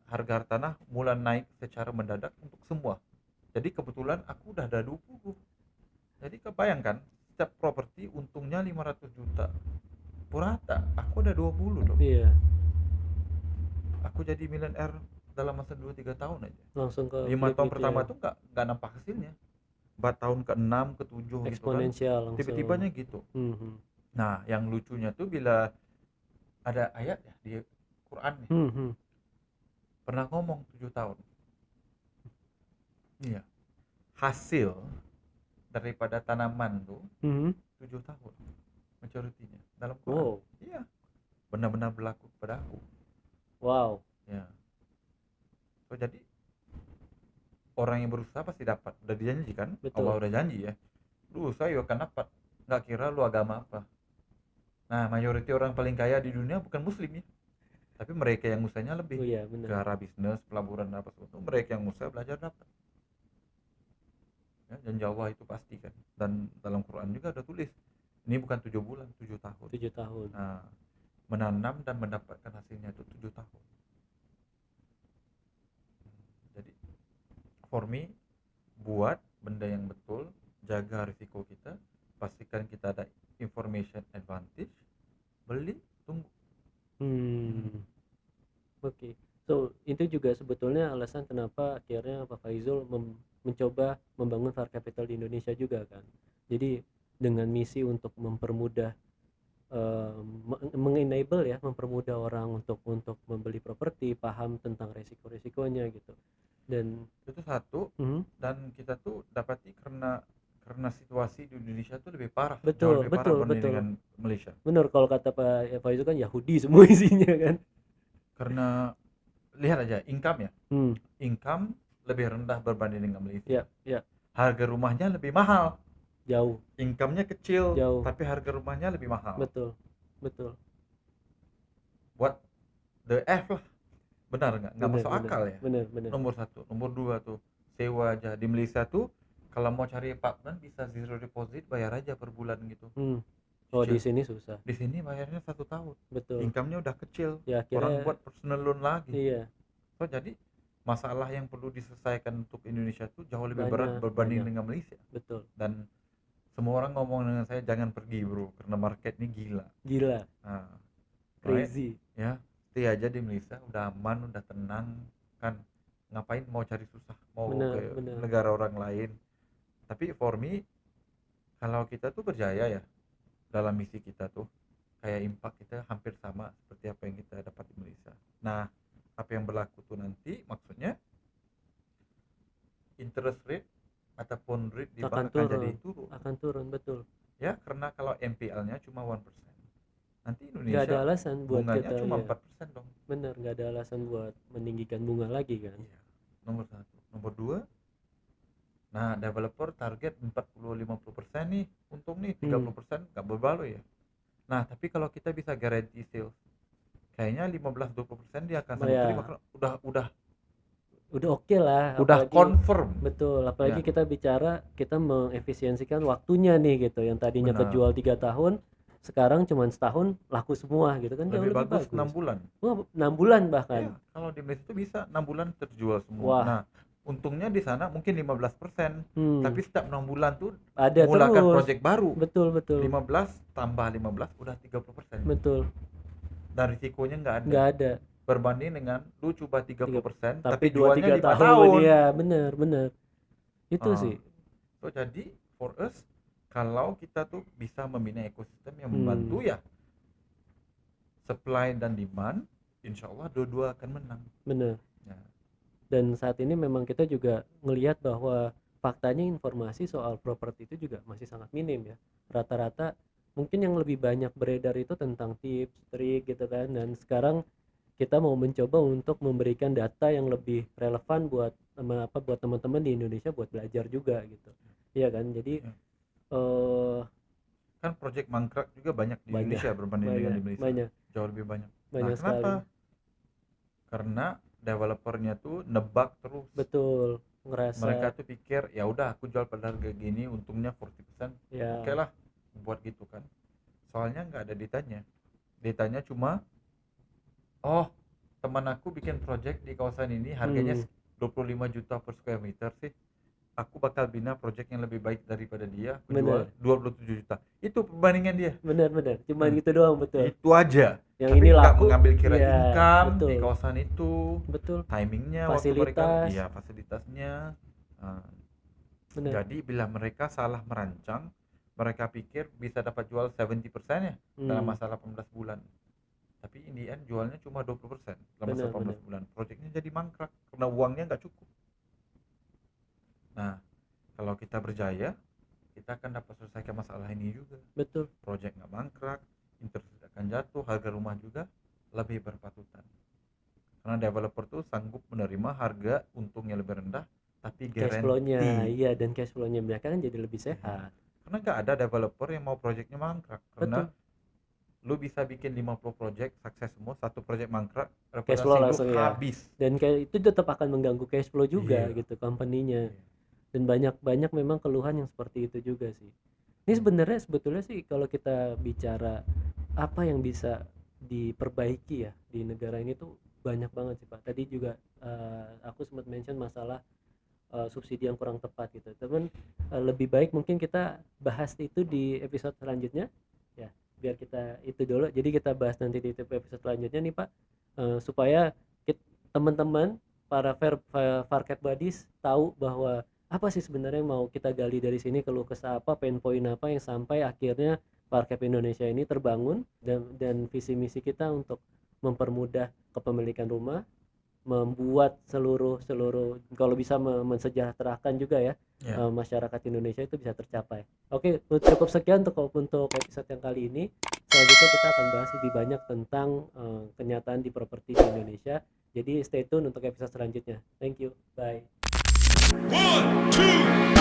S2: harga tanah mulai naik secara mendadak untuk semua. Jadi kebetulan aku udah ada 20. Jadi kebayangkan, setiap properti untungnya 500 juta. Purata, aku ada 20 dong.
S1: Iya.
S2: Aku jadi miliuner dalam masa 2-3 tahun aja.
S1: Langsung ke
S2: 5 tahun
S1: gitu
S2: pertama
S1: ya.
S2: tuh nggak nampak hasilnya. 4 tahun ke-6, ke-7 gitu kan.
S1: Eksponensial langsung.
S2: Tiba-tibanya gitu. Nah, yang lucunya tuh bila ada ayat ya di Quran nih. Pernah ngomong 7 tahun. Iya. Hasil daripada tanaman tuh 7 tahun majoritinya dalam Quran. Iya. Benar-benar berlaku pada aku.
S1: Wow.
S2: Ya. So jadi orang yang berusaha pasti dapat. Udah dijanji kan?
S1: Betul.
S2: Allah udah janji ya. Lu usaha ya akan dapat. Nggak kira lu agama apa. Nah, mayoriti orang paling kaya di dunia bukan muslim ya. Tapi mereka yang usahanya lebih
S1: Oh iya,
S2: ke
S1: benar.
S2: arah bisnis, pelaburan apa semua. Mereka yang usaha belajar dapat. Ya, janji Allah itu pasti kan. Dan dalam Quran juga ada tulis. Ini bukan 7 bulan, 7 tahun.
S1: 7 tahun.
S2: Nah, menanam dan mendapatkan hasilnya itu 7 tahun. Jadi, for me, buat benda yang betul, jaga risiko kita, pastikan kita ada information advantage, beli, tunggu.
S1: Oke. So, itu juga sebetulnya alasan kenapa akhirnya Pak Faizul mencoba membangun Far Capital di Indonesia juga kan. Jadi dengan misi untuk mempermudah mengenable ya, mempermudah orang untuk membeli properti, paham tentang resiko-resikonya gitu. Dan
S2: Itu satu, dan kita tuh dapati karena situasi di Indonesia tuh lebih parah, jauh
S1: betul,
S2: lebih parah
S1: betul,
S2: dibanding
S1: betul.
S2: dengan Malaysia.
S1: Benar kalau kata Pak Faizul kan Yahudi semua isinya kan.
S2: Karena lihat aja income ya,
S1: Hmm,
S2: income lebih rendah berbanding dengan Malaysia.
S1: ya, ya,
S2: Harga rumahnya lebih mahal,
S1: jauh,
S2: income-nya kecil,
S1: jauh.
S2: tapi harga rumahnya lebih mahal.
S1: Betul, betul.
S2: Buat the F lah, benar nggak
S1: Benar,
S2: masuk
S1: benar,
S2: akal ya.
S1: benar, benar.
S2: Nomor satu, nomor dua tuh sewa aja di Malaysia tuh, kalau mau cari apartemen bisa zero deposit, bayar aja per bulan gitu.
S1: Oh, di
S2: Cicil.
S1: sini susah.
S2: Di sini bayarnya 1 tahun,
S1: Betul.
S2: income-nya udah kecil,
S1: Ya
S2: orang
S1: akhirnya
S2: buat personal loan lagi.
S1: iya,
S2: So jadi masalah yang perlu diselesaikan untuk Indonesia tuh jauh lebih berat
S1: banyak,
S2: berbanding
S1: banyak.
S2: dengan Malaysia.
S1: Betul.
S2: Dan semua orang ngomong dengan saya jangan pergi bro, karena market ini gila.
S1: Gila,
S2: Nah,
S1: crazy.
S2: ya stay aja di Malaysia, udah aman, udah tenang kan. Ngapain mau cari susah, mau
S1: Benar,
S2: ke
S1: benar.
S2: negara orang lain. Tapi for me, kalau kita tuh berjaya ya dalam misi kita tuh, kayak impact kita hampir sama seperti apa yang kita dapat di Malaysia. Nah, apa yang berlaku tuh nanti maksudnya interest rate ataupun rate di bank akan jadi turun.
S1: Akan turun, betul.
S2: Ya, karena kalau MPL-nya cuma 1%. Nanti
S1: Nggak ada
S2: Indonesia
S1: alasan buat
S2: bunganya
S1: kita,
S2: cuma
S1: ya.
S2: 4% dong.
S1: Benar, nggak ada alasan buat meninggikan bunga lagi kan.
S2: Iya. Nomor satu. Nomor dua, nah developer target 40-50% nih, untung nih 30% nggak berbaloi ya. Nah, tapi kalau kita bisa guarantee sales, kayaknya 15-20% dia akan sanggup
S1: Ya,
S2: terima karena
S1: udah oke lah,
S2: udah
S1: apalagi
S2: confirm.
S1: betul, apalagi
S2: Ya,
S1: kita bicara kita mengefisiensikan waktunya nih gitu, yang tadinya
S2: benar.
S1: kejual 3 tahun sekarang cuma setahun laku semua gitu kan, jauh
S2: Lebih
S1: lebih
S2: bagus 6
S1: bagus.
S2: bulan.
S1: Wah, 6 bulan bahkan.
S2: Ya, kalau di Malaysia itu bisa 6 bulan terjual semua.
S1: Wah.
S2: Nah, untungnya di sana mungkin 15%, tapi setiap 6 bulan tuh
S1: ada
S2: mengulakan
S1: terus
S2: project baru.
S1: betul
S2: 15 tambah 15 udah 30%.
S1: betul,
S2: Dan risikonya nggak
S1: nggak
S2: ada.
S1: ada.
S2: Berbanding dengan lu coba 30%,
S1: tapi
S2: tapi jualnya
S1: 2-3
S2: 5
S1: tahun
S2: tahun.
S1: ya, bener bener itu sih.
S2: So jadi for us, kalau kita tuh bisa membina ekosistem yang membantu ya supply dan demand, insya Allah dua-dua akan menang.
S1: Bener.
S2: Ya.
S1: Dan saat ini memang kita juga ngelihat bahwa faktanya informasi soal properti itu juga masih sangat minim ya. Rata-rata mungkin yang lebih banyak beredar itu tentang tips, trik gitu kan. Dan sekarang kita mau mencoba untuk memberikan data yang lebih relevan buat teman-teman di Indonesia buat belajar juga gitu. Iya kan? Jadi
S2: kan project mangkrak juga banyak di Indonesia berbanding dengan di Malaysia. Jauh lebih banyak. Nah, kenapa? Karena developernya tuh nebak terus.
S1: Betul, ngerasa
S2: mereka tuh pikir ya udah aku jual pada harga gini, untungnya 40%,
S1: ya.
S2: Oke lah buat gitu kan. Soalnya nggak ada datanya cuma oh teman aku bikin project di kawasan ini harganya 25 juta per square meter sih, aku bakal bina project yang lebih baik daripada dia, aku jual 27 juta. Itu perbandingan dia.
S1: Benar cuma gitu doang. Betul,
S2: itu aja.
S1: Yang
S2: tapi
S1: ini
S2: nggak
S1: laku
S2: mengambil kira
S1: ya,
S2: income
S1: betul.
S2: di kawasan itu,
S1: betul,
S2: timingnya,
S1: fasilitas,
S2: waktu mereka fasilitasnya. Jadi bila mereka salah merancang, mereka pikir bisa dapat jual 70% ya dalam masa 18 bulan, tapi in the end jualnya cuma 20% dalam masa 18 bulan. Proyeknya jadi mangkrak karena uangnya nggak cukup. Nah, kalau kita berjaya, kita akan dapat selesaikan masalah ini juga.
S1: Betul.
S2: Proyek nggak mangkrak, interest akan jatuh, harga rumah juga lebih berpatutan. Karena developer tuh sanggup menerima harga untungnya lebih rendah tapi
S1: Cash flow-nya,
S2: guarantee.
S1: iya, dan cash flow-nya mereka kan jadi lebih
S2: Iya.
S1: sehat.
S2: Karena nggak ada developer yang mau projectnya mangkrak, karena
S1: Betul.
S2: lu bisa bikin 50 project sukses semua, satu project mangkrak,
S1: Cash flow
S2: reputasi lu
S1: langsung ya.
S2: habis.
S1: Dan kayak itu tetap akan mengganggu cash flow juga
S2: Iya.
S1: gitu company-nya.
S2: Iya.
S1: Dan banyak memang keluhan yang seperti itu juga sih. Ini sebetulnya sih kalau kita bicara apa yang bisa diperbaiki ya di negara ini tuh banyak banget sih Pak. Tadi juga aku sempat mention masalah subsidi yang kurang tepat gitu. Teman lebih baik mungkin kita bahas itu di episode selanjutnya ya. Biar kita itu dulu. Jadi kita bahas nanti di episode selanjutnya nih Pak, supaya teman-teman para Farket Buddies tahu bahwa apa sih sebenarnya yang mau kita gali dari sini, keluh kesah apa, pain point apa yang sampai akhirnya Farket Indonesia ini terbangun, dan visi misi kita untuk mempermudah kepemilikan rumah, membuat seluruh kalau bisa mensejahterakan juga ya,
S2: Iya.
S1: masyarakat Indonesia itu bisa tercapai. Oke, cukup sekian untuk episode yang kali ini. Selanjutnya kita akan bahas lebih banyak tentang kenyataan di properti di Indonesia. Jadi stay tune untuk episode selanjutnya. Thank you. Bye.
S3: 1, 2